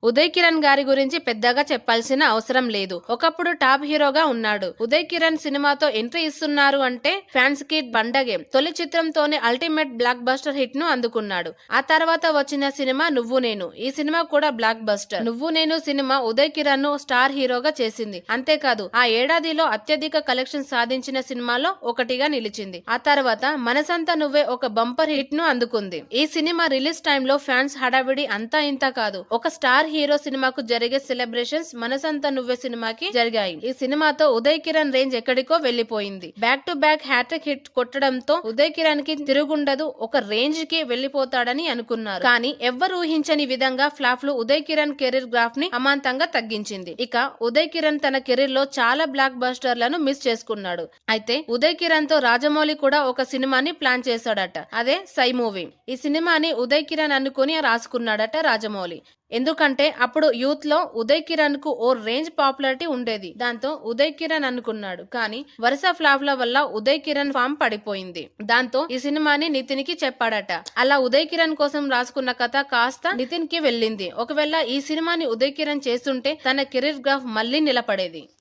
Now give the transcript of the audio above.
ఉదయ్ కిరణ్ గారి గురించి పెద్దగా చెప్పాల్సిన అవసరం లేదు. ఒకప్పుడు టాప్ హీరోగా ఉన్నాడు. ఉదయ్ కిరణ్ సినిమాతో ఎంట్రీ ఇస్తున్నారు అంటే ఫ్యాన్స్ కి పండగే. తొలి చిత్రంతోనే అల్టిమేట్ బ్లాక్ బస్టర్ హిట్ ను అందుకున్నాడు. ఆ తర్వాత వచ్చిన సినిమా నువ్వు నేను. ఈ సినిమా కూడా బ్లాక్ బస్టర్. నువ్వు నేను సినిమా ఉదయ్ కిరణ్ ను స్టార్ హీరోగా చేసింది. అంతేకాదు ఆ ఏడాదిలో అత్యధిక కలెక్షన్ సాధించిన సినిమాలో ఒకటిగా నిలిచింది. ఆ తర్వాత మనసంతా నువ్వే ఒక బంపర్ హిట్ ను అందుకుంది. ఈ సినిమా రిలీజ్ టైంలో ఫ్యాన్స్ హడావిడి అంతా ఇంత కాదు. ఒక స్టార్ హీరో సినిమాకు జరిగే సెలబ్రేషన్స్ మనసంతా నువ్వే సినిమాకి జరిగాయి. ఈ సినిమాతో ఉదయ్ కిరణ్ రేంజ్ ఎక్కడికో వెళ్లిపోయింది. Back to back hat trick hit కొట్టడంతో ఉదయ్ కిరణ్ కి తిరుగుండదు, ఒక రేంజ్ కి వెళ్లిపోతాడని అనుకున్నారు. కానీ ఎవ్వరు ఊహించని విధంగా ఫ్లాప్ లు ఉదయ్ కిరణ్ కెరీర్ గ్రాఫ్ ని అమాంతంగా తగ్గించింది. ఇక ఉదయ్ కిరణ్ తన కెరీర్ లో చాలా బ్లాక్ బస్టర్లను మిస్ చేసుకున్నాడు. అయితే ఉదయ్ కిరణ్ తో రాజమౌళి కూడా ఒక సినిమాని ప్లాన్ చేశాడట. అదే సై మూవీ. ఈ సినిమాని ఉదయ్ కిరణ్ అనుకుని రాసుకున్నాడట రాజమౌళి. ఎందుకంటే అప్పుడు యూత్ లో ఉదయ్ కిరణ్ కు ఓ రేంజ్ పాపులారిటీ ఉండేది. దాంతో ఉదయ్ కిరణ్ అనుకున్నాడు. కానీ వరుస ఫ్లాప్ ల వల్ల ఉదయ్ కిరణ్ ఫామ్ పడిపోయింది. దాంతో ఈ సినిమాని నితిన్ కి చెప్పాడట. అలా ఉదయ్ కిరణ్ కోసం రాసుకున్న కథ కాస్త నితిన్ కి వెళ్ళింది. ఒకవేళ ఈ సినిమాని ఉదయ్ కిరణ్ చేస్తుంటే తన కెరీర్ గ్రాఫ్ మళ్లీ నిలబడేది.